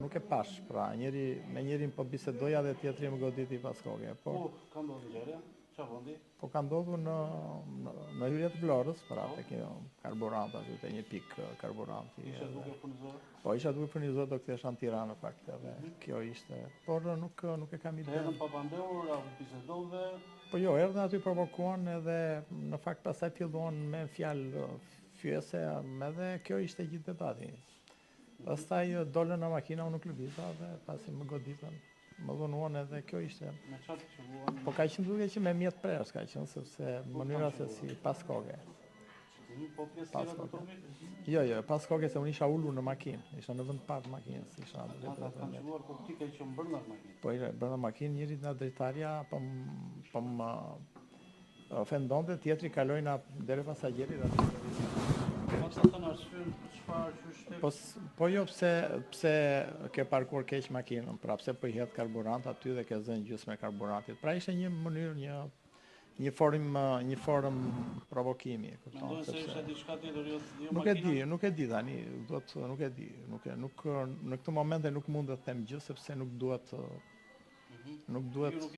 Nuk e pash, pra, me njerin po bisedoja dhe tjetri më goditi pas koke. Po, ka ndodhur ngjarje? Çfarë vendi? Po ka ndodhur në hyrje të Vlorës, pra, te kjo karburant aty, te një pik karburanti. Isha duke furnizuar? Po, isha duke furnizuar, do kthesha në Tiranë në fakt, edhe kjo ishte. Por nuk e kam ide. Erdhën papandehur, bisedove? Po jo, erdhën aty provokuan edhe në fakt pastaj filluan me fjalë fyese, edhe kjo ishte gjithë debati. Pastaj dolën në makina, unë nuk lëviza dhe pasi më goditën, më dhunuan edhe kjo ishte. Me çfarë qëlluan? Po ka qenë duke që me mjet presh, ka qenë sepse mënyra se si pas koke. Po pjesë tjera të trupit? Jo, pas koke se unë isha ulur në makinë, isha në vend parë makinës, isha në Ata kanë qëlluar koptike që brenda makinës. Po brenda makinë, njëri nga drejtarja po më ofendonte, tjetri kaloi na deri pasagerit aty. Po jo, pse ke parkuar keq makinën, pra pse po i hedh karburant aty dhe ke zënë gjysmë e karburantit. Pra ishte një mënyrë, një form provokimi, kupton. Mendoj se ishte diçka tjetër, jo makina. Nuk e di tani, nuk e di, në këtë momente nuk mund të them gjë sepse nuk duhet